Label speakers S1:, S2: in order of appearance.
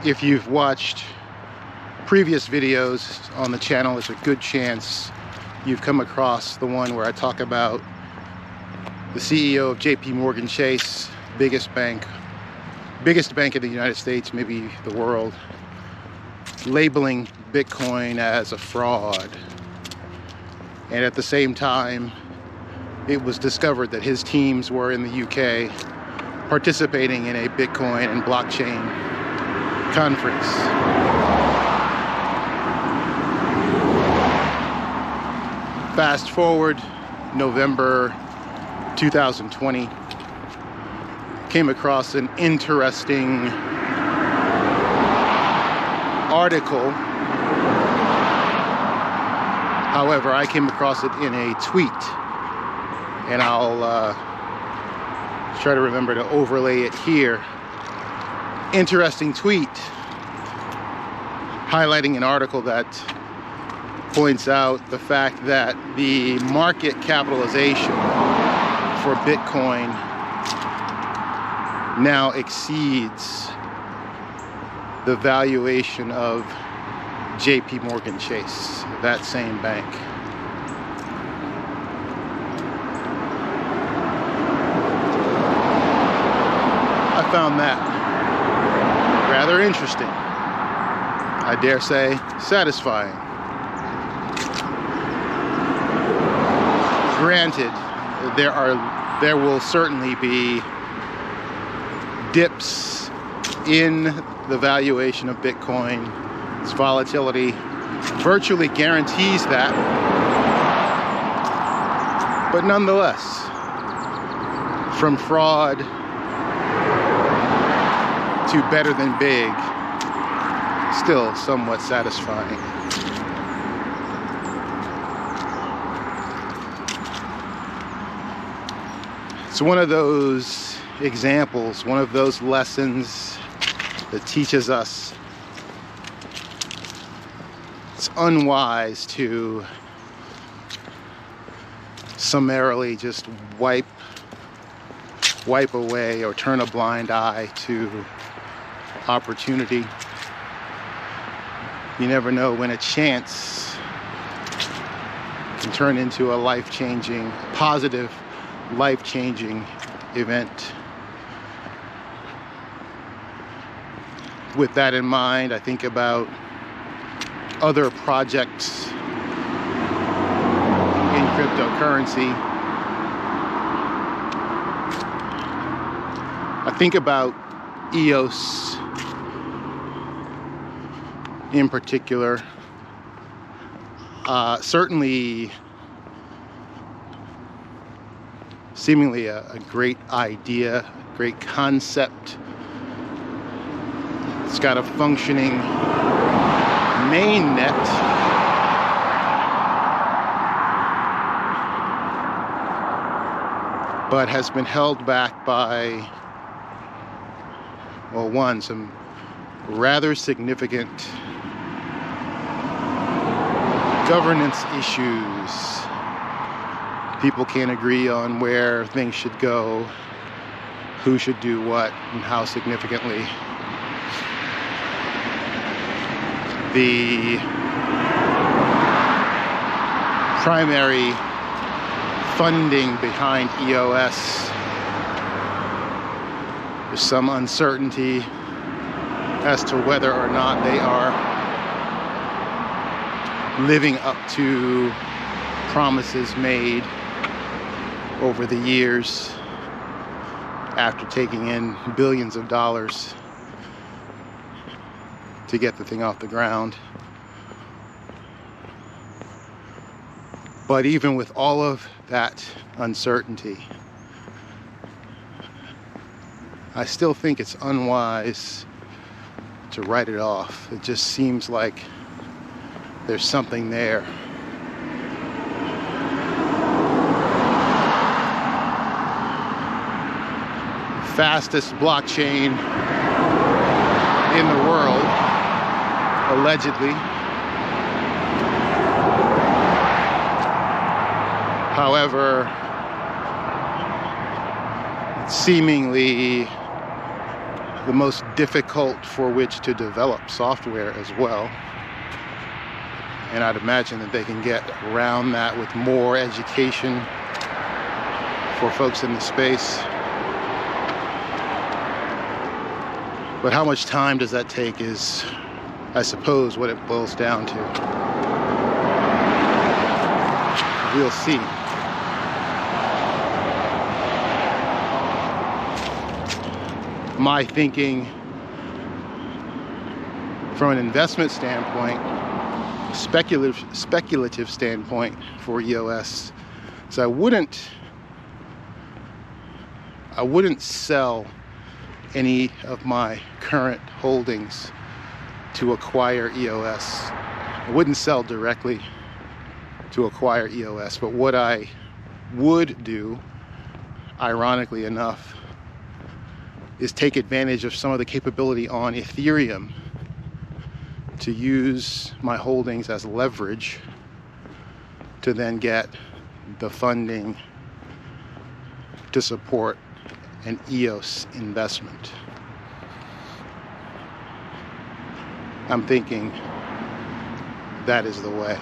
S1: If you've watched previous videos on the channel, there's a good chance you've come across the one where I talk about the CEO of JP Chase, biggest bank in the United States, maybe the world, labeling Bitcoin as a fraud. And at the same time, it was discovered that his teams were in the UK participating in a Bitcoin and blockchain conference. Fast forward, November 2020, came across an interesting article. However, I came across it in a tweet, and I'll try to remember to overlay it here. Interesting tweet highlighting an article that points out the fact that the market capitalization for Bitcoin now exceeds the valuation of JP Chase, that same bank. I found that rather interesting. I dare say satisfying. Granted, there will certainly be dips in the valuation of Bitcoin. Its volatility virtually guarantees that. But nonetheless, from fraud to better than big, still somewhat satisfying. It's one of those examples, one of those lessons that teaches us it's unwise to summarily just wipe away or turn a blind eye to opportunity. You never know when a chance can turn into a life-changing, positive, life-changing event. With that in mind, I think about other projects in cryptocurrency. I think about EOS in particular. Certainly seemingly a great idea, great concept. It's got a functioning mainnet. But has been held back by, well, one, some rather significant governance issues. People can't agree on where things should go, who should do what, and how significantly. The primary funding behind EOS, there's some uncertainty as to whether or not they are living up to promises made over the years after taking in billions of dollars to get the thing off the ground. But even with all of that uncertainty, I still think it's unwise to write it off. It just seems like there's something there. Fastest blockchain in the world, allegedly. However, the most difficult for which to develop software as well. And I'd imagine that they can get around that with more education for folks in the space. But how much time does that take is, I suppose, what it boils down to. We'll see. My thinking from an investment standpoint, speculative standpoint for EOS, so I wouldn't sell any of my current holdings to acquire EOS. I wouldn't sell directly to acquire EOS, but what I would do, ironically enough, is take advantage of some of the capability on Ethereum to use my holdings as leverage to then get the funding to support an EOS investment. I'm thinking that is the way.